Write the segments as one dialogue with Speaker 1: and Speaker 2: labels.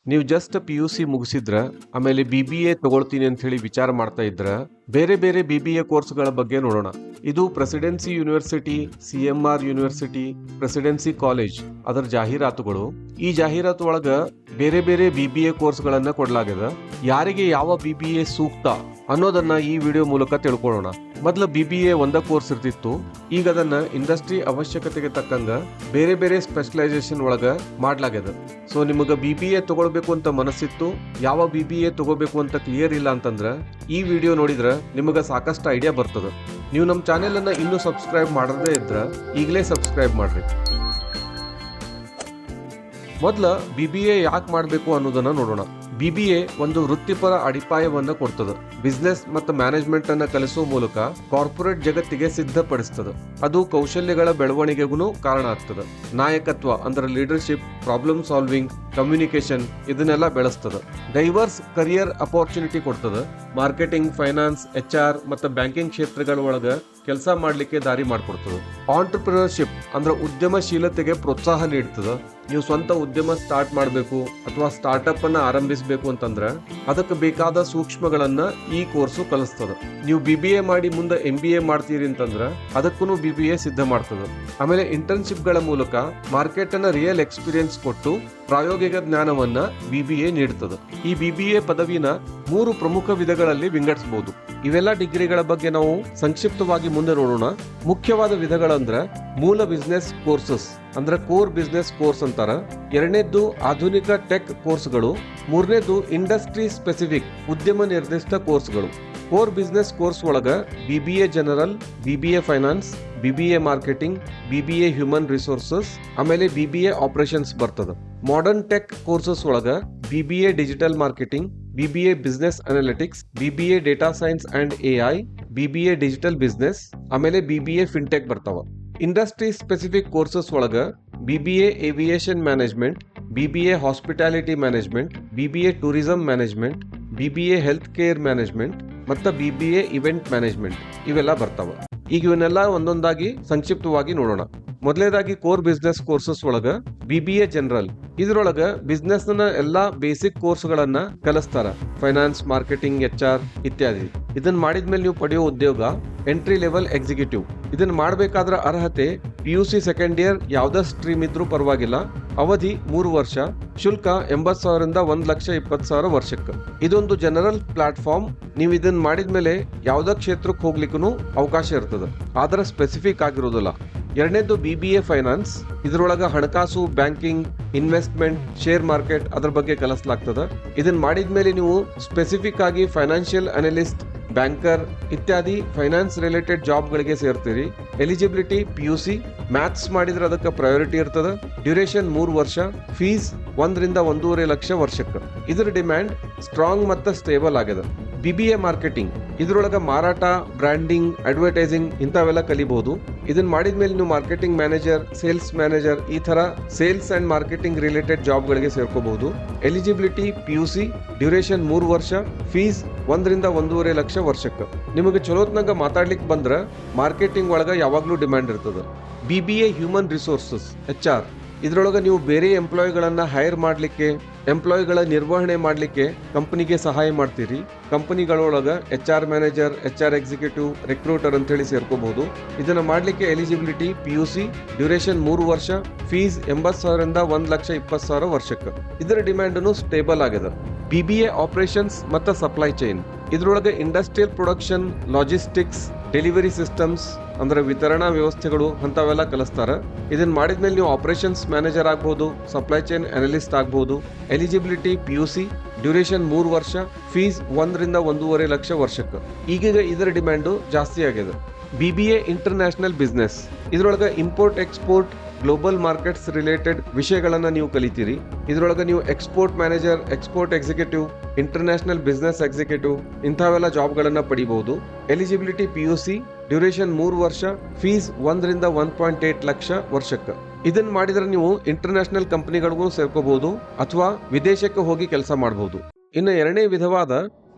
Speaker 1: ನೀವು just PUC ಮುಗಿಸಿದ್ರ ಆಮೇಲೆ BBA ತಗೊಳ್ತೀನಿ ಅಂತ ಹೇಳಿ ವಿಚಾರ ಮಾಡ್ತಾ ಇದ್ರ ಬೇರೆ ಬೇರೆ BBA ಕೋರ್ಸ್ಗಳ ಬಗ್ಗೆ ನೋಡೋಣ. ಇದು presidency university, CMR university, presidency college ಅದರ ಜಾಹೀರಾತುಗಳು. ಈ ಜಾಹೀರಾತು ಒಳಗ ಬೇರೆ ಬೇರೆ BBA ಕೋರ್ಸ್ಗಳನ್ನ ಕೊಡಲಾಗಿದೆ. ಯಾರಿಗೆ ಯಾವ BBA ಸೂಕ್ತ ಅನ್ನೋದನ್ನ ಈ ವಿಡಿಯೋ ಮೂಲಕ ತಿಳ್ಕೊಳ್ಳೋಣ. ಮೊದಲು BBA ಒಂದ ಕೋರ್ಸ್ ಇರ್ತಿತ್ತು, ಈಗ ಅದನ್ನ ಇಂಡಸ್ಟ್ರಿ ಅವಶ್ಯಕತೆಗೆ ತಕ್ಕಂಗ ಬೇರೆ ಬೇರೆ ಸ್ಪೆಷಲೈಸೇಷನ್ ಒಳಗ ಮಾಡ್ಲಾಗ್ಯದ. ಸೊ ನಿಮಗ BBA ತಗೊಳ್ಬೇಕು ಅಂತ ಮನಸ್ಸಿತ್ತು, ಯಾವ BBA ತಗೋಬೇಕು ಅಂತ ಕ್ಲಿಯರ್ ಇಲ್ಲ ಅಂತಂದ್ರ ಈ ವಿಡಿಯೋ ನೋಡಿದ್ರ ನಿಮಗ ಸಾಕಷ್ಟು ಐಡಿಯಾ ಬರ್ತದ. ನೀವು ನಮ್ಮ ಚಾನೆಲ್ ಅನ್ನ ಇನ್ನೂ ಸಬ್ಸ್ಕ್ರೈಬ್ ಮಾಡದೇ ಇದ್ರ ಈಗಲೇ ಸಬ್ಸ್ಕ್ರೈಬ್ ಮಾಡ್ರಿ. ಮೊದಲ BBA ಯಾಕೆ ಮಾಡಬೇಕು ಅನ್ನೋದನ್ನ ನೋಡೋಣ. BBA ಒಂದು ವೃತ್ತಿಪರ ಅಡಿಪಾಯವನ್ನ ಕೊಡ್ತದೆ. ಬಿಸ್ನೆಸ್ ಮತ್ತು ಮ್ಯಾನೇಜ್ಮೆಂಟ್ ಅನ್ನ ಕಲಿಸುವ ಮೂಲಕ ಕಾರ್ಪೊರೇಟ್ ಜಗತ್ತಿಗೆ ಸಿದ್ಧಪಡಿಸ್ತದೆ. ಅದು ಕೌಶಲ್ಯಗಳ ಬೆಳವಣಿಗೆಗೂ ಕಾರಣ ಆಗ್ತದೆ. ನಾಯಕತ್ವ ಅಂದ್ರೆ ಲೀಡರ್ಶಿಪ್, ಪ್ರಾಬ್ಲಮ್ ಸಾಲ್ವಿಂಗ್, ಕಮ್ಯುನಿಕೇಶನ್ ಇದನ್ನೆಲ್ಲ ಬೆಳೆಸ್ತದೆ. ಡೈವರ್ಸ್ ಕರಿಯರ್ ಅಪರ್ಚುನಿಟಿ ಕೊಡ್ತದೆ. ಮಾರ್ಕೆಟಿಂಗ್, ಫೈನಾನ್ಸ್, HR ಮತ್ತು ಬ್ಯಾಂಕಿಂಗ್ ಕ್ಷೇತ್ರಗಳ ಒಳಗ ಕೆಲಸ ಮಾಡ್ಲಿಕ್ಕೆ ದಾರಿ ಮಾಡ್ಕೊಡ್ತದೆ. ಆಂಟ್ರಪ್ರಿನರ್ಶಿಪ್ ಅಂದ್ರೆ ಉದ್ಯಮಶೀಲತೆಗೆ ಪ್ರೋತ್ಸಾಹ ನೀಡ್ತದೆ. ನೀವು ಸ್ವಂತ ಉದ್ಯಮ ಸ್ಟಾರ್ಟ್ ಮಾಡಬೇಕು ಅಥವಾ ಸ್ಟಾರ್ಟ್ಅಪ್ ಅನ್ನ ಆರಂಭಿಸಬೇಕು ಅಂತಂದ್ರೆ ಅದಕ್ಕೆ ಬೇಕಾದ ಸೂಕ್ಷ್ಮಗಳನ್ನ ಈ ಕೋರ್ಸು ಕಲಿಸ್ತದೆ. ನೀವು BBA ಮಾಡಿ ಮುಂದೆ MBA ಮಾಡ್ತೀರಿ ಅಂತಂದ್ರೆ ಅದಕ್ಕೂ BBA ಸಿದ್ಧ ಮಾಡ್ತದೆ. ಆಮೇಲೆ ಇಂಟರ್ನ್ಶಿಪ್ ಗಳ ಮೂಲಕ ಮಾರ್ಕೆಟ್ ಅನ್ನ ರಿಯಲ್ ಎಕ್ಸ್ಪೀರಿಯನ್ಸ್ ಕೊಟ್ಟು ಪ್ರಾಯೋಗಿಕ ಜ್ಞಾನವನ್ನ BBA ನೀಡುತ್ತದೆ. ಈ BBA ಪದವಿನ 3 ಪ್ರಮುಖ ವಿಧಗಳಲ್ಲಿ ವಿಂಗಡಿಸಬಹುದು. ಇವೆಲ್ಲ ಡಿಗ್ರಿಗಳ ಬಗ್ಗೆ ನಾವು ಸಂಕ್ಷಿಪ್ತವಾಗಿ ಮುಂದೆ ನೋಡೋಣ. ಮುಖ್ಯವಾದ ವಿಧಗಳಂದ್ರೆ ಮೂಲ ಬಿಸ್ನೆಸ್ ಕೋರ್ಸಸ್ ಅಂದ್ರೆ ಕೋರ್ ಬಿಸ್ನೆಸ್ ಕೋರ್ಸ್ ಅಂತಾರ. ಎರಡನೇದ್ದು ಆಧುನಿಕ ಟೆಕ್ ಕೋರ್ಸ್ಗಳು. ಮೂರನೇದು ಇಂಡಸ್ಟ್ರಿ ಸ್ಪೆಸಿಫಿಕ್ ಉದ್ಯಮ ನಿರ್ದಿಷ್ಟ ಕೋರ್ಸ್ಗಳು. ಕೋರ್ ಬಿಸ್ನೆಸ್ ಕೋರ್ಸ್ ಒಳಗ BBA general, BBA finance, BBA marketing, BBA human resources, ಆಮೇಲೆ BBA ಆಪರೇಷನ್ಸ್ ಬರ್ತದ. ಮಾಡರ್ನ್ ಟೆಕ್ ಕೋರ್ಸಸ್ ಒಳಗ BBA digital marketing, BBA business analytics, BBA data science and AI, BBA digital business, ಆಮೇಲೆ BBA fintech ಬರ್ತಾವ. Industry specific courses ಒಳಗ BBA aviation management, BBA hospitality management, BBA tourism management, BBA health care management ಮತ್ತು BBA event management ಇವೆಲ್ಲ ಬರ್ತಾವ. ಈಗ ಇವನ್ನೆಲ್ಲ ಒಂದೊಂದಾಗಿ ಸಂಕ್ಷಿಪ್ತವಾಗಿ ನೋಡೋಣ. ಮೊದಲನೇದಾಗಿ ಕೋರ್ ಬಿಸ್ನೆಸ್ ಕೋರ್ಸಸ್ ಒಳಗ BBA ಜನರಲ್. ಇದ್ರೊಳಗ ಬಿಸ್ನೆಸ್ ನ ಎಲ್ಲಾ ಬೇಸಿಕ್ ಕೋರ್ಸ್ ಗಳನ್ನ ಕಲಿಸ್ತಾರ. ಫೈನಾನ್ಸ್, ಮಾರ್ಕೆಟಿಂಗ್, HR ಇತ್ಯಾದಿ. ಇದನ್ನ ಮಾಡಿದ್ಮೇಲೆ ನೀವು ಪಡೆಯೋ ಉದ್ಯೋಗ ಎಂಟ್ರಿ ಲೆವೆಲ್ ಎಕ್ಸಿಕ್ಯೂಟಿವ್. ಇದನ್ನ ಮಾಡಬೇಕಾದ್ರ ಅರ್ಹತೆ PUC ಸೆಕೆಂಡ್ ಇಯರ್ ಯಾವ್ದ ಸ್ಟ್ರೀಮ್ ಇದ್ರೂ ಪರವಾಗಿಲ್ಲ. ಅವಧಿ 3 ವರ್ಷ. ಶುಲ್ಕ 80,000 ರಿಂದ 1,20,000 ವರ್ಷಕ್ಕೆ. ಇದೊಂದು ಜನರಲ್ ಪ್ಲಾಟ್ಫಾರ್ಮ್. ನೀವು ಇದನ್ನ ಮಾಡಿದ್ಮೇಲೆ ಯಾವ್ದ ಕ್ಷೇತ್ರಕ್ಕೆ ಹೋಗ್ಲಿಕ್ಕೂ ಅವಕಾಶ ಇರ್ತದೆ, ಆದ್ರೆ ಸ್ಪೆಸಿಫಿಕ್ ಆಗಿರೋದಿಲ್ಲ. ಎರಡನೇದು BBA ಫೈನಾನ್ಸ್. ಇದ್ರೊಳಗ ಹಣಕಾಸು, ಬ್ಯಾಂಕಿಂಗ್, ಇನ್ವೆಸ್ಟ್ಮೆಂಟ್, ಶೇರ್ ಮಾರ್ಕೆಟ್ ಅದ್ರ ಬಗ್ಗೆ ಕಲಿಸಲಾಗ್ತದೆ. ಇದನ್ನ ಮಾಡಿದ್ಮೇಲೆ ನೀವು ಸ್ಪೆಸಿಫಿಕ್ ಆಗಿ ಫೈನಾನ್ಷಿಯಲ್ ಅನಲಿಸ್ಟ್, ಬ್ಯಾಂಕರ್ ಇತ್ಯಾದಿ ಫೈನಾನ್ಸ್ ರಿಲೇಟೆಡ್ ಜಾಬ್ ಗಳಿಗೆ ಸೇರ್ತೀರಿ. ಎಲಿಜಿಬಿಲಿಟಿ PUC, ಮ್ಯಾಥ್ಸ್ ಮಾಡಿದ್ರೆ ಅದಕ್ಕೆ ಪ್ರಯಾರಿಟಿ ಇರ್ತದೆ. ಡ್ಯೂರೇಷನ್ 3 ವರ್ಷ. ಫೀಸ್ 1 ರಿಂದ 1.5 ಲಕ್ಷ ವರ್ಷಕ್ಕೆ. ಇದರ ಡಿಮ್ಯಾಂಡ್ ಸ್ಟ್ರಾಂಗ್ ಮತ್ತು ಸ್ಟೇಬಲ್ ಆಗಿದೆ. BBA marketing. ಇದ್ರೊಳಗ ಮಾರಾಟ, ಬ್ರ್ಯಾಂಡಿಂಗ್, ಅಡ್ವರ್ಟೈಸಿಂಗ್ ಇಂಥವೆಲ್ಲ ಕಲಿಬಹುದು. ಇದನ್ನ ಮಾಡಿದ್ಮೇಲೆ ನೀವು ಮಾರ್ಕೆಟಿಂಗ್ ಮ್ಯಾನೇಜರ್, ಸೇಲ್ಸ್ ಮ್ಯಾನೇಜರ್ ಈ ತರ sales and marketing related job ಗಳಿಗೆ ಸೇರ್ಕೋಬಹುದು. ಎಲಿಜಿಬಿಲಿಟಿ PUC, ಡ್ಯೂರೇಷನ್ 3 ವರ್ಷ. ಫೀಸ್ 1 ರಿಂದ 1.5 ಲಕ್ಷ ವರ್ಷಕ್ಕೆ. ನಿಮಗೆ ಚಲೋತ್ನಾಗ ಮಾತಾಡ್ಲಿಕ್ಕೆ ಬಂದ್ರ ಮಾರ್ಕೆಟಿಂಗ್ ಒಳಗ ಯಾವಾಗ್ಲೂ ಡಿಮ್ಯಾಂಡ್ ಇರ್ತದೆ. BBA human resources HR. ಇದ್ರೊಳಗ ನೀವು ಬೇರೆ ಎಂಪ್ಲಾಯಿಗಳನ್ನ ಹೈರ್ ಮಾಡ್ಲಿಕ್ಕೆ, ಎಂಪ್ಲಾಯಿಗಳ ನಿರ್ವಹಣೆ ಮಾಡ್ಲಿಕ್ಕೆ ಕಂಪನಿಗೆ ಸಹಾಯ ಮಾಡ್ತೀರಿ. ಕಂಪನಿಗಳೊಳಗ HR ಮ್ಯಾನೇಜರ್, HR ಎಕ್ಸಿಕ್ಯೂಟಿವ್, ರಿಕ್ರೂಟರ್ ಅಂತ ಹೇಳಿ ಸೇರ್ಕೋಬಹುದು. ಇದನ್ನ ಮಾಡ್ಲಿಕ್ಕೆ ಎಲಿಜಿಬಿಲಿಟಿ PUC, ಡ್ಯೂರೇಷನ್ 3 ವರ್ಷ. ಫೀಸ್ 80,000 ರಿಂದ 1,20,000 ವರ್ಷಕ್ಕೆ. ಇದರ ಡಿಮ್ಯಾಂಡ್ ಸ್ಟೇಬಲ್ ಆಗಿದೆ. BBA ಆಪರೇಷನ್ಸ್ ಮತ್ತು ಸಪ್ಲೈ ಚೈನ್. ಇದ್ರೊಳಗೆ industrial production, logistics, delivery systems ಅಂದ್ರೆ ವಿತರಣಾ ವ್ಯವಸ್ಥೆಗಳು ಅಂತವೆಲ್ಲ ಕಲಿಸ್ತಾರ. ಇದನ್ನ ಮಾಡಿದ್ಮೇಲೆ ನೀವು ಆಪರೇಷನ್ಸ್ ಮ್ಯಾನೇಜರ್ ಆಗ್ಬಹುದು, ಸಪ್ಲೈ ಚೈನ್ ಅನಲಿಸ್ಟ್ ಆಗ್ಬಹುದು. ಎಲಿಜಿಬಿಲಿಟಿ PUC, ಡ್ಯೂರೇಷನ್ 3 ವರ್ಷ. ಫೀಸ್ 1 ರಿಂದ 1.5 ಲಕ್ಷ ವರ್ಷಕ್ಕೆ. ಈಗೀಗ ಇದರ ಡಿಮ್ಯಾಂಡು ಜಾಸ್ತಿ ಆಗಿದೆ. BBA international business. ಇದ್ರೊಳಗೆ import, export, global markets related ವಿಷಯಗಳನ್ನ ನೀವು ಕಲಿತೀರಿ. ಇದ್ರೊಳಗೆ ನೀವು export manager, export executive, international business executive ಇಂಥವೆಲ್ಲ ಜಾಬ್ಗಳನ್ನ ಪಡಿಬಹುದು. ಎಲಿಜಿಬಿಲಿಟಿ PUC, ಡ್ಯೂರೇಷನ್ 3 ವರ್ಷ. ಫೀಸ್ 1 ರಿಂದ 1.8 ಲಕ್ಷ ವರ್ಷಕ್ಕೆ. ಇದನ್ನ ಮಾಡಿದ್ರೆ ನೀವು ಇಂಟರ್ನ್ಯಾಷನಲ್ ಕಂಪನಿಗಳಿಗೂ ಸೇರ್ಕೋಬಹುದು ಅಥವಾ ವಿದೇಶಕ್ಕೆ ಹೋಗಿ ಕೆಲಸ ಮಾಡಬಹುದು. ಇನ್ನು ಎರಡನೇ ವಿಧವಾದ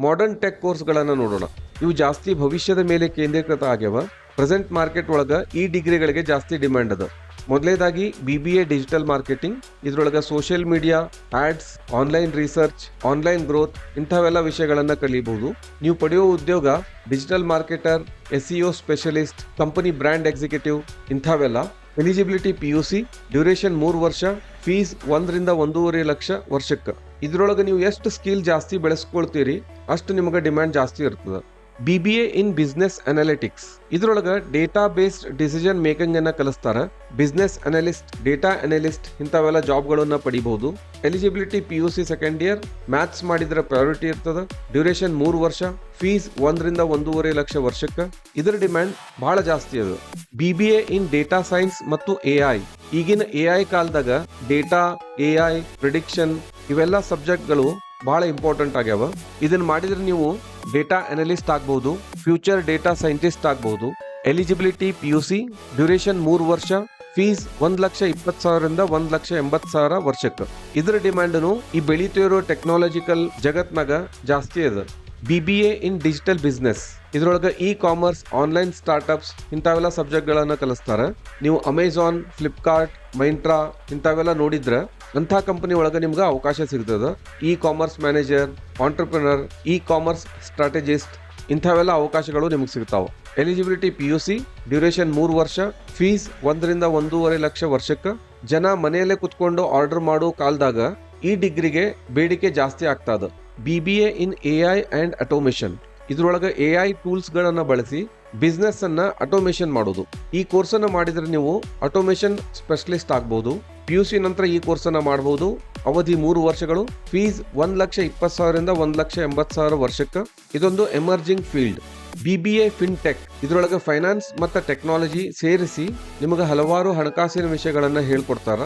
Speaker 1: ಮಾಡರ್ನ್ ಟೆಕ್ ಕೋರ್ಸ್ಗಳನ್ನ ನೋಡೋಣ. ಇವು ಜಾಸ್ತಿ ಭವಿಷ್ಯದ ಮೇಲೆ ಕೇಂದ್ರೀಕೃತ ಆಗ್ಯಾವ. ಪ್ರೆಸೆಂಟ್ ಮಾರ್ಕೆಟ್ ಒಳಗ ಈ ಡಿಗ್ರಿಗಳಿಗೆ ಜಾಸ್ತಿ ಡಿಮ್ಯಾಂಡ್ ಅದ. ಮೊದಲೇದಾಗಿ BBA ಡಿಜಿಟಲ್ ಮಾರ್ಕೆಟಿಂಗ್. ಇದ್ರೊಳಗೆ social media, ads, online research, online growth ಇಂಥವೆಲ್ಲ ವಿಷಯಗಳನ್ನ ಕಲಿಬಹುದು. ನೀವು ಪಡೆಯುವ ಉದ್ಯೋಗ digital marketer, SEO specialist, company brand executive ಇಂಥವೆಲ್ಲ. ಎಲಿಜಿಬಿಲಿಟಿ PUC, ಡ್ಯೂರೇಷನ್ 3 ವರ್ಷ, ಫೀಸ್ 1 ರಿಂದ 1.5 ಲಕ್ಷ ವರ್ಷಕ್ಕೆ. ಇದ್ರೊಳಗೆ ನೀವು ಎಷ್ಟು ಸ್ಕಿಲ್ ಜಾಸ್ತಿ ಬೆಳೆಸ್ಕೊಳ್ತೀರಿ ಅಷ್ಟು ನಿಮಗೆ ಡಿಮ್ಯಾಂಡ್ ಜಾಸ್ತಿ ಇರ್ತದೆ. BBA in business analytics. ಇದ್ರೊಳಗೆ ಡೇಟಾ ಬೇಸ್ಡ್ ಡಿಸಿಷನ್ ಮೇಕಿಂಗ್ ಅನ್ನ ಕಲಿಸ್ತಾರೆ. ಬಿಸ್ನೆಸ್ ಅನಾಲಿಸ್ಟ್, ಡೇಟಾ ಅನಾಲಿಸ್ಟ್ ಇಂಥವೆಲ್ಲ ಜಾಬ್ಗಳನ್ನ ಪಡಿಬಹುದು. Eligibility PUC second year, maths ಮಾಡಿದ್ರೆ ಪ್ರಯಾರಿಟಿ ಇರ್ತದೆ. ಡ್ಯೂರೇಷನ್ 3 ವರ್ಷ, ಫೀಸ್ 1 ರಿಂದ 1.5 ಲಕ್ಷ ವರ್ಷಕ್ಕೆ. ಇದರ ಡಿಮ್ಯಾಂಡ್ ಬಹಳ ಜಾಸ್ತಿ ಅದು. BBA ಇನ್ ಡೇಟಾ ಸೈನ್ಸ್ ಮತ್ತು AI. ಈಗಿನ AI ಕಾಲದಾಗ ಡೇಟಾ, AI, ಪ್ರಿಡಿಕ್ಷನ್ ಇವೆಲ್ಲ ಸಬ್ಜೆಕ್ಟ್ಗಳು ಬಹಳ ಇಂಪಾರ್ಟೆಂಟ್ ಆಗ್ಯಾವ. ಇದನ್ನ ಮಾಡಿದ್ರೆ ನೀವು ಡೇಟಾ ಅನಲಿಸ್ಟ್ ಆಗ್ಬಹುದು, ಫ್ಯೂಚರ್ ಡೇಟಾ ಸೈಂಟಿಸ್ಟ್ ಆಗ್ಬಹುದು. ಎಲಿಜಿಬಿಲಿಟಿ PUC, ಡ್ಯೂರೇಷನ್ 3 ವರ್ಷ, ಫೀಸ್ 1,20,000 ರಿಂದ 1,80,000 ವರ್ಷಕ್ಕೆ. ಇದರ ಡಿಮ್ಯಾಂಡ್ನು ಈ ಬೆಳೀತಿರೋ ಟೆಕ್ನಾಲಜಿಕಲ್ ಜಗತ್ನಾಗ ಜಾಸ್ತಿ ಅದ. BBA in digital business. ಇದ್ರೊಳಗೆ ಕಾಮರ್ಸ್, ಆನ್ಲೈನ್ ಸ್ಟಾರ್ಟ್ಅಪ್ಸ್ ಇಂಥವೆಲ್ಲ ಸಬ್ಜೆಕ್ಟ್ಗಳನ್ನ ಕಲಿಸ್ತಾರೆ. ನೀವು ಅಮೆಜಾನ್, ಫ್ಲಿಪ್ಕಾರ್ಟ್, ಮೈಂಟ್ರಾ ಇಂಥವೆಲ್ಲ ನೋಡಿದ್ರೆ ಅಂಥ ಕಂಪನಿ ಒಳಗೆ ನಿಮ್ಗೆ ಅವಕಾಶ ಸಿಗ್ತದೆ. Commerce manager, entrepreneur, commerce strategist ಇಂಥವೆಲ್ಲ ಅವಕಾಶಗಳು ನಿಮ್ಗೆ ಸಿಗ್ತಾವೆ. ಎಲಿಜಿಬಿಲಿಟಿ PUC, ಡ್ಯೂರೇಷನ್ 3 ವರ್ಷ, ಫೀಸ್ 1 ರಿಂದ 1.5 ಲಕ್ಷ ವರ್ಷಕ್ಕೆ. ಜನ ಮನೆಯಲ್ಲೇ ಕುತ್ಕೊಂಡು ಆರ್ಡರ್ ಮಾಡೋ ಕಾಲದಾಗ ಈ ಡಿಗ್ರಿಗೆ ಬೇಡಿಕೆ ಜಾಸ್ತಿ ಆಗ್ತದ. BBA in AI and automation. ಇದ್ರೊಳಗೆ AI ಟೂಲ್ಸ್ ಗಳನ್ನ ಬಳಸಿ ಬಿಸ್ನೆಸ್ ಅನ್ನ ಆಟೋಮೇಷನ್ ಮಾಡೋದು. ಈ ಕೋರ್ಸ್ ಅನ್ನ ಮಾಡಿದ್ರೆ ನೀವು ಆಟೋಮೇಷನ್ ಸ್ಪೆಷಲಿಸ್ಟ್ ಆಗ್ಬಹುದು. PUC ನಂತರ ಈ ಕೋರ್ಸ್ ಅನ್ನ ಮಾಡಬಹುದು. ಅವಧಿ 3 ವರ್ಷಗಳು, ಫೀಸ್ 1,20,000 ರಿಂದ 1,80,000 ವರ್ಷಕ್ಕೆ. ಇದೊಂದು ಎಮರ್ಜಿಂಗ್ ಫೀಲ್ಡ್. BBA fintech. ಇದ್ರೊಳಗೆ ಫೈನಾನ್ಸ್ ಮತ್ತು ಟೆಕ್ನಾಲಜಿ ಸೇರಿಸಿ ನಿಮಗೆ ಹಲವಾರು ಹಣಕಾಸಿನ ವಿಷಯಗಳನ್ನ ಹೇಳ್ಕೊಡ್ತಾರ.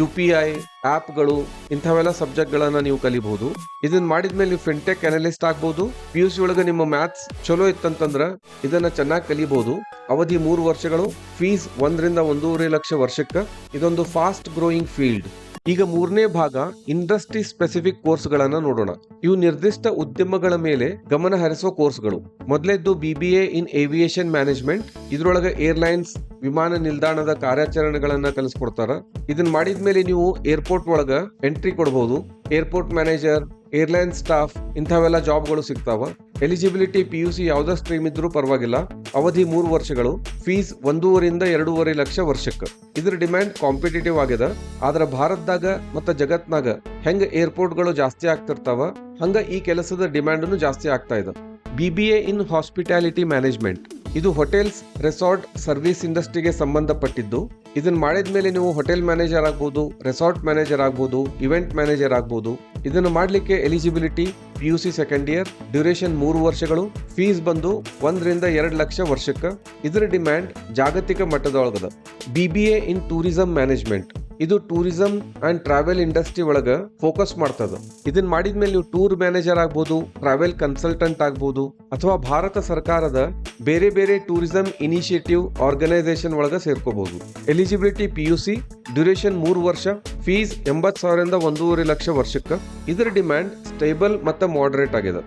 Speaker 1: UPI, ಆಪ್ಗಳು ಇಂಥವೆಲ್ಲ ಸಬ್ಜೆಕ್ಟ್ಗಳನ್ನ ನೀವು ಕಲಿಬಹುದು. ಇದನ್ನ ಮಾಡಿದ್ಮೇಲೆ ನೀವು ಫಿನ್ಟೆಕ್ ಅನಲಿಸ್ಟ್ ಆಗ್ಬಹುದು. PUC ಒಳಗೆ ನಿಮ್ಮ ಮ್ಯಾಥ್ಸ್ ಚಲೋ ಇತ್ತಂತಂದ್ರೆ ಇದನ್ನ ಚೆನ್ನಾಗಿ ಕಲಿಬಹುದು. ಅವಧಿ 3 ವರ್ಷಗಳು, ಫೀಸ್ 1 ರಿಂದ 1.5 ಲಕ್ಷ ವರ್ಷಕ್ಕೆ. ಇದೊಂದು ಫಾಸ್ಟ್ ಗ್ರೋಯಿಂಗ್ ಫೀಲ್ಡ್. ಈಗ 3ನೇ ಭಾಗ ಇಂಡಸ್ಟ್ರಿ ಸ್ಪೆಸಿಫಿಕ್ ಕೋರ್ಸ್ಗಳನ್ನ ನೋಡೋಣ. ಇವು ನಿರ್ದಿಷ್ಟ ಉದ್ಯಮಗಳ ಮೇಲೆ ಗಮನ ಹರಿಸುವ ಕೋರ್ಸ್ಗಳು. ಮೊದಲೇದ್ದು BBA ಇನ್ ಏವಿಯೇಷನ್ ಮ್ಯಾನೇಜ್ಮೆಂಟ್. ಇದ್ರೊಳಗೆ ಏರ್ಲೈನ್ಸ್, ವಿಮಾನ ನಿಲ್ದಾಣದ ಕಾರ್ಯಾಚರಣೆಗಳನ್ನ ಕಲಿಸ್ಕೊಡ್ತಾರ. ಇದನ್ನ ಮಾಡಿದ್ಮೇಲೆ ನೀವು ಏರ್ಪೋರ್ಟ್ ಒಳಗ ಎಂಟ್ರಿ ಕೊಡಬಹುದು. ಏರ್ಪೋರ್ಟ್ ಮ್ಯಾನೇಜರ್, ಏರ್ಲೈನ್ ಸ್ಟಾಫ್ ಇಂಥವೆಲ್ಲ ಜಾಬ್ಗಳು ಸಿಗ್ತಾವ. ಎಲಿಜಿಬಿಲಿಟಿ PUC ಯಾವುದೇ ಸ್ಟ್ರೀಮ್ ಇದ್ರೂ ಪರವಾಗಿಲ್ಲ. ಅವಧಿ 3 ವರ್ಷಗಳು, ಫೀಸ್ 1.5 ರಿಂದ 2.5 ಲಕ್ಷ ವರ್ಷಕ್ಕೆ. ಇದ್ರ ಡಿಮ್ಯಾಂಡ್ ಕಾಂಪಿಟೇಟಿವ್ ಆಗಿದೆ. ಆದ್ರೆ ಭಾರತದಾಗ ಮತ್ತು ಜಗತ್ನಾಗ ಹೆಂಗ ಏರ್ಪೋರ್ಟ್ಗಳು ಜಾಸ್ತಿ ಆಗ್ತಿರ್ತಾವ ಹಂಗ ಈ ಕೆಲಸದ ಡಿಮ್ಯಾಂಡ್ನು ಜಾಸ್ತಿ ಆಗ್ತಾ ಇದೆ. BBA ಇನ್ ಹಾಸ್ಪಿಟಾಲಿಟಿ ಮ್ಯಾನೇಜ್ಮೆಂಟ್. ಇದು ಹೋಟೆಲ್ಸ್, ರೆಸಾರ್ಟ್ ಸರ್ವಿಸ್ ಇಂಡಸ್ಟ್ರಿಗೆ ಸಂಬಂಧಪಟ್ಟಿದ್ದು. ಇದನ್ನ ಮಾಡಿದ್ಮೇಲೆ ನೀವು ಹೋಟೆಲ್ ಮ್ಯಾನೇಜರ್ ಆಗ್ಬೋದು, ರೆಸಾರ್ಟ್ ಮ್ಯಾನೇಜರ್ ಆಗ್ಬೋದು, ಇವೆಂಟ್ ಮ್ಯಾನೇಜರ್ ಆಗ್ಬೋದು. ಇದನ್ನು ಮಾಡಲಿಕ್ಕೆ eligibility PUC second year, duration 3 ವರ್ಷಗಳು, ಫೀಸ್ ಬಂದು 1 ರಿಂದ 2 ಲಕ್ಷ ವರ್ಷಕ್ಕೆ. ಇದರ ಡಿಮ್ಯಾಂಡ್ ಜಾಗತಿಕ ಮಟ್ಟದೊಳಗದ. BBA ಇನ್ ಟೂರಿಸಂ ಮ್ಯಾನೇಜ್ಮೆಂಟ್. ಇದು ಟೂರಿಸಂ ಅಂಡ್ ಟ್ರಾವೆಲ್ ಇಂಡಸ್ಟ್ರಿ ಒಳಗ ಫೋಕಸ್ ಮಾಡ್ತದ. ಇದನ್ನ ಮಾಡಿದ್ಮೇಲೆ ನೀವು ಟೂರ್ ಮ್ಯಾನೇಜರ್ ಆಗ್ಬೋದು, ಟ್ರಾವೆಲ್ ಕನ್ಸಲ್ಟೆಂಟ್ ಆಗ್ಬೋದು, ಅಥವಾ ಭಾರತ ಸರ್ಕಾರದ ಬೇರೆ ಬೇರೆ ಟೂರಿಸಂ ಇನಿಷಿಯೇಟಿವ್ ಆರ್ಗನೈಸೇಷನ್ ಒಳಗ ಸೇರ್ಕೋಬಹುದು. ಎಲಿಜಿಬಿಲಿಟಿ PUC, ಡ್ಯೂರೇಷನ್ 3 ವರ್ಷ, ಫೀಸ್ 80,000 ರಿಂದ 1.5 ಲಕ್ಷ ವರ್ಷಕ್ಕೆ. ಇದರ ಡಿಮ್ಯಾಂಡ್ ಸ್ಟೇಬಲ್ ಮತ್ತು ಮಾಡರೇಟ್ ಆಗಿದೆ.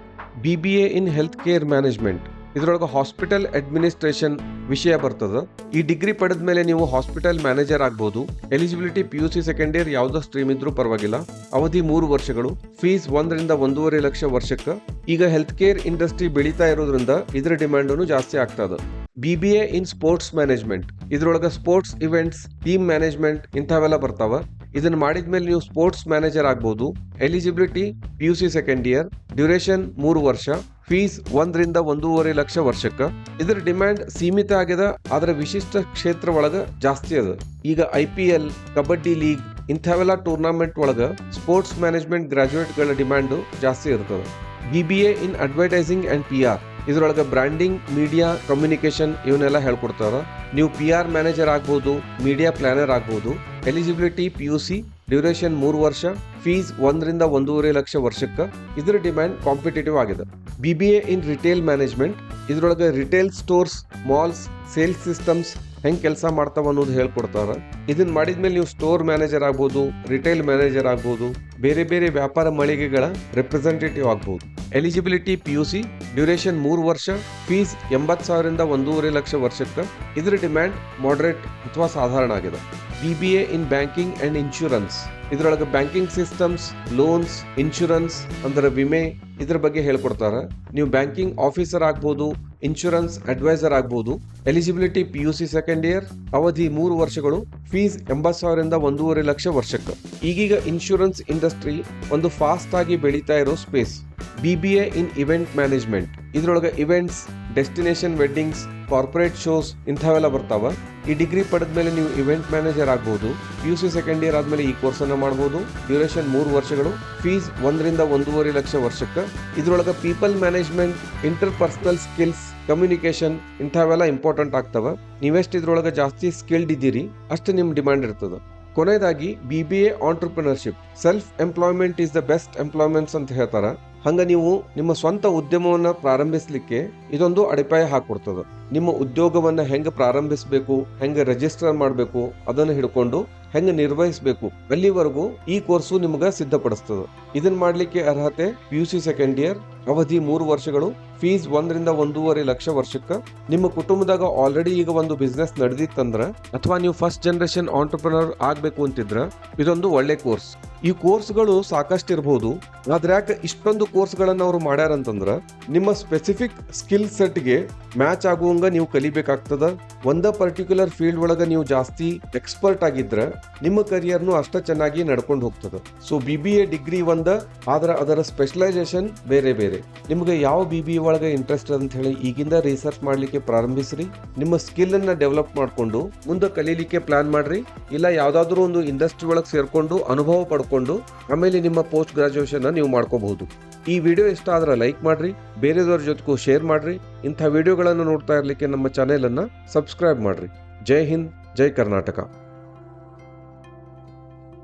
Speaker 1: BBA in health care management. ಇದ್ರೊಳಗೆ ಹಾಸ್ಪಿಟಲ್ ಅಡ್ಮಿನಿಸ್ಟ್ರೇಷನ್ ವಿಷಯ ಬರ್ತದ. ಈ ಡಿಗ್ರಿ ಪಡೆದ ಮೇಲೆ ನೀವು ಹಾಸ್ಪಿಟಲ್ ಮ್ಯಾನೇಜರ್ ಆಗ್ಬಹುದು. ಎಲಿಜಿಬಿಲಿಟಿ PUC ಸೆಕೆಂಡ್ ಇಯರ್ ಯಾವುದೋ ಸ್ಟ್ರೀಮ್ ಇದ್ರೂ ಪರವಾಗಿಲ್ಲ. ಅವಧಿ 3 ವರ್ಷಗಳು, ಫೀಸ್ 1 ರಿಂದ 1.5 ಲಕ್ಷ ವರ್ಷಕ್ಕೆ. ಈಗ ಹೆಲ್ತ್ ಕೇರ್ ಇಂಡಸ್ಟ್ರಿ ಬೆಳೀತಾ ಇರೋದ್ರಿಂದ ಇದರ ಡಿಮ್ಯಾಂಡ್ ಜಾಸ್ತಿ ಆಗ್ತದ. BBA in sports management. ಇದ್ರೊಳಗೆ ಸ್ಪೋರ್ಟ್ಸ್ ಇವೆಂಟ್ಸ್, ಟೀಮ್ ಮ್ಯಾನೇಜ್ಮೆಂಟ್ ಇಂಥವೆಲ್ಲ ಬರ್ತಾವ. ಇದನ್ನ ಮಾಡಿದ್ಮೇಲೆ ನೀವು ಸ್ಪೋರ್ಟ್ಸ್ ಮ್ಯಾನೇಜರ್ ಆಗ್ಬಹುದು. Eligibility PUC second year, duration 3 ವರ್ಷ, ಫೀಸ್ 1 ರಿಂದ 1.5 ಲಕ್ಷ ವರ್ಷಕ್ಕೆ. ಇದರ ಡಿಮ್ಯಾಂಡ್ ಸೀಮಿತ ಆಗ್ಯದ, ಆದ್ರೆ ವಿಶಿಷ್ಟ ಕ್ಷೇತ್ರ ಒಳಗ ಜಾಸ್ತಿ ಅದ. ಈಗ IPL, ಕಬಡ್ಡಿ ಲೀಗ್ ಇಂಥವೆಲ್ಲ ಟೂರ್ನಾಮೆಂಟ್ ಒಳಗ ಸ್ಪೋರ್ಟ್ಸ್ ಮ್ಯಾನೇಜ್ಮೆಂಟ್ ಗ್ರಾಜುಯೇಟ್ಗಳ ಡಿಮ್ಯಾಂಡ್ ಜಾಸ್ತಿ ಇರ್ತದೆ. BBA in advertising and PR. ಇದರೊಳಗೆ ಬ್ರ್ಯಾಂಡಿಂಗ್, ಮೀಡಿಯಾ, ಕಮ್ಯುನಿಕೇಶನ್ ಇವನ್ನೆಲ್ಲ ಹೇಳ್ಕೊಡ್ತಾರ. ನೀವು PR ಮ್ಯಾನೇಜರ್ ಆಗ್ಬೋದು, ಮೀಡಿಯಾ ಪ್ಲಾನರ್ ಆಗ್ಬೋದು. ಎಲಿಜಿಬಿಲಿಟಿ PUC, ಡ್ಯೂರೇಷನ್ 3 ವರ್ಷ, ಫೀಸ್ 1 ರಿಂದ 1.5 ಲಕ್ಷ ವರ್ಷಕ್ಕೆ. ಇದರ ಡಿಮ್ಯಾಂಡ್ ಕಾಂಪಿಟೇಟಿವ್ ಆಗಿದೆ. BBA ಇನ್ ರಿಟೇಲ್ ಮ್ಯಾನೇಜ್ಮೆಂಟ್. ಇದರೊಳಗೆ retail stores, malls, sales systems, ಹೆಂಗ್ ಕೆಲಸ ಮಾಡ್ತಾವ ಅನ್ನೋದು ಹೇಳ್ಕೊಡ್ತಾರ. ಇದನ್ನ ಮಾಡಿದ್ಮೇಲೆ ನೀವು ಸ್ಟೋರ್ ಮ್ಯಾನೇಜರ್ ಆಗ್ಬೋದು, ರಿಟೇಲ್ ಮ್ಯಾನೇಜರ್ ಆಗ್ಬೋದು, ಬೇರೆ ಬೇರೆ ವ್ಯಾಪಾರ ಮಳಿಗೆಗಳ ರೆಪ್ರೆಸೆಂಟೇಟಿವ್ ಆಗ್ಬೋದು. ಎಲಿಜಿಬಿಲಿಟಿ PUC, ಡ್ಯೂರೇಷನ್ 3 ವರ್ಷ, ಫೀಸ್ 80,000 1.5 ಲಕ್ಷ ವರ್ಷಕ್ಕೆ. ಇದರ ಡಿಮ್ಯಾಂಡ್ ಮಾಡರೇಟ್ ಅಥವಾ ಸಾಧಾರಣ ಆಗಿದೆ. BBA in banking and insurance, ಇದರೊಳಗೆ ಬ್ಯಾಂಕಿಂಗ್ ಸಿಸ್ಟಮ್ಸ್, ಲೋನ್ಸ್, ಇನ್ಶೂರೆನ್ಸ್ ಅಂದ್ರೆ ವಿಮೆ, ಇದ್ರ ಬಗ್ಗೆ ಹೇಳ್ಕೊಡ್ತಾರೆ. ನೀವು ಬ್ಯಾಂಕಿಂಗ್ ಆಫೀಸರ್ ಆಗ್ಬೋದು, ಇನ್ಶೂರೆನ್ಸ್ ಅಡ್ವೈಸರ್ ಆಗ್ಬೋದು. ಎಲಿಜಿಬಿಲಿಟಿ PUC ಸೆಕೆಂಡ್ ಇಯರ್, ಅವಧಿ 3 ವರ್ಷಗಳು, ಫೀಸ್ 80,000 1.5 ಲಕ್ಷ ವರ್ಷಕ್ಕೆ. ಈಗೀಗ ಇನ್ಶೂರೆನ್ಸ್ ಇಂಡಸ್ಟ್ರಿ ಒಂದು ಫಾಸ್ಟ್ ಆಗಿ ಬೆಳೀತಾ ಇರೋ ಸ್ಪೇಸ್. BBA ಇನ್ ಇವೆಂಟ್ ಮ್ಯಾನೇಜ್ಮೆಂಟ್, ಇದ್ರೊಳಗೆ events, destination weddings, corporate shows ಇಂಥವೆಲ್ಲ ಬರ್ತಾವ. ಈ ಡಿಗ್ರಿ ಪಡೆದ್ಮೇಲೆ ನೀವು ಇವೆಂಟ್ ಮ್ಯಾನೇಜರ್ ಆಗ್ಬೋದು. PUC ಸೆಕೆಂಡ್ ಇಯರ್ ಆದ್ಮೇಲೆ ಈ ಕೋರ್ಸ್ ಅನ್ನ ಮಾಡಬಹುದು. ಡ್ಯೂರೇಷನ್ 3 ವರ್ಷಗಳು, ಫೀಸ್ 1 1.5 ಲಕ್ಷ ವರ್ಷಕ್ಕೆ. ಇದ್ರೊಳಗೆ people management, inter personal skills, communication ಇಂಥವೆಲ್ಲ ಇಂಪಾರ್ಟೆಂಟ್ ಆಗ್ತವ. ನೀವೆಷ್ಟು ಇದ್ರೊಳಗೆ ಜಾಸ್ತಿ ಸ್ಕಿಲ್ಡ್ ಇದ್ದೀರಿ ಅಷ್ಟು ನಿಮ್ ಡಿಮ್ಯಾಂಡ್ ಇರ್ತದೆ. ಕೊನೆಯದಾಗಿ BBA entrepreneurship, self employment is the best employments ಅಂತ ಹೇಳ್ತಾರ. ಹಂಗ ನೀವು ನಿಮ್ಮ ಸ್ವಂತ ಉದ್ಯಮವನ್ನ ಪ್ರಾರಂಭಿಸಲಿಕ್ಕೆ ಇದೊಂದು ಅಡಿಪಾಯ ಹಾಕೊಡ್ತದ. ನಿಮ್ಮ ಉದ್ಯೋಗವನ್ನ ಹೆಂಗ ಪ್ರಾರಂಭಿಸಬೇಕು, ಹೆಂಗ ರಿಜಿಸ್ಟರ್ ಮಾಡಬೇಕು, ಅದನ್ನು ಹಿಡ್ಕೊಂಡು ಹೆಂಗ ನಿರ್ವಹಿಸಬೇಕು ಅಲ್ಲಿವರೆಗೂ ಈ ಕೋರ್ಸು ನಿಮ್ಗ ಸಿದ್ಧಪಡಿಸ್ತದ. ಇದನ್ನ ಮಾಡ್ಲಿಕ್ಕೆ ಅರ್ಹತೆ PUC ಸೆಕೆಂಡ್ ಇಯರ್, ಅವಧಿ 3 ವರ್ಷಗಳು, ಫೀಸ್ 1 1.5 ಲಕ್ಷ ವರ್ಷಕ್ಕೆ. ನಿಮ್ಮ ಕುಟುಂಬದಾಗ ಆಲ್ರೆಡಿ ಈಗ ಒಂದು ಬಿಸ್ನೆಸ್ ನಡೆದಿತ್ತಂದ್ರ ಅಥವಾ ನೀವು ಫಸ್ಟ್ ಜನರೇಷನ್ ಆಂಟರ್ಪ್ರಿನರ್ ಆಗ್ಬೇಕು ಅಂತಿದ್ರ ಇದೊಂದು ಒಳ್ಳೆ ಕೋರ್ಸ್. ಈ ಕೋರ್ಸ್ಗಳು ಸಾಕಷ್ಟು ಇರಬಹುದು, ಆದ್ರೆ ಯಾಕೆ ಇಷ್ಟೊಂದು ಕೋರ್ಸ್ಗಳನ್ನ ಅವ್ರು ಮಾಡ್ಯಾರಂತಂದ್ರ ನಿಮ್ಮ ಸ್ಪೆಸಿಫಿಕ್ ಸ್ಕಿಲ್ ಸೆಟ್ಗೆ ಮ್ಯಾಚ್ ಆಗುವಂಗ ನೀವು ಕಲಿಬೇಕಾಗ್ತದ. ಒಂದ ಪರ್ಟಿಕ್ಯುಲರ್ ಫೀಲ್ಡ್ ಒಳಗ ನೀವು ಜಾಸ್ತಿ ಎಕ್ಸ್ಪರ್ಟ್ ಆಗಿದ್ರ ನಿಮ್ಮ ಕರಿಯರ್ನು ಅಷ್ಟ ಚೆನ್ನಾಗಿ ನಡ್ಕೊಂಡು ಹೋಗ್ತದ. ಸೊ BBA ಡಿಗ್ರಿ ಒಂದ, ಆದ್ರ ಅದರ ಸ್ಪೆಷಲೈಸೇಷನ್ ಬೇರೆ ಬೇರೆ. ನಿಮ್ಗೆ ಯಾವ BBA ಒಳಗೆ ಇಂಟ್ರೆಸ್ಟ್ ಅಂತ ಹೇಳಿ ಈಗಿಂದ ರಿಸರ್ಚ್ ಮಾಡ್ಲಿಕ್ಕೆ ಪ್ರಾರಂಭಿಸ್ರಿ. ನಿಮ್ಮ ಸ್ಕಿಲ್ ಅನ್ನ ಡೆವಲಪ್ ಮಾಡ್ಕೊಂಡು ಮುಂದೆ ಕಲೀಲಿಕ್ಕೆ ಪ್ಲಾನ್ ಮಾಡ್ರಿ. ಇಲ್ಲ ಯಾವ್ದಾದ್ರು ಒಂದು ಇಂಡಸ್ಟ್ರಿ ಒಳಗೆ ಸೇರ್ಕೊಂಡು ಅನುಭವ ಪಡ್ಕೊಂಡು ಆಮೇಲೆ ನಿಮ್ಮ ಪೋಸ್ಟ್ ಗ್ರಾಜುಯೇಷನ್ ನೀವು ಮಾಡ್ಕೋಬಹುದು. ಈ ವಿಡಿಯೋ ಇಷ್ಟ ಆದ್ರೆ ಲೈಕ್ ಮಾಡ್ರಿ, ಬೇರೆದವ್ರ ಜೊತೆಗೂ ಶೇರ್ ಮಾಡ್ರಿ. ಇಂಥ ವಿಡಿಯೋಗಳನ್ನು ನೋಡ್ತಾ ಇರ್ಲಿಕ್ಕೆ ನಮ್ಮ ಚಾನೆಲ್ ಅನ್ನ ಸಬ್ಸ್ಕ್ರೈಬ್ ಮಾಡ್ರಿ. ಜೈ ಹಿಂದ್, ಜೈ ಕರ್ನಾಟಕ.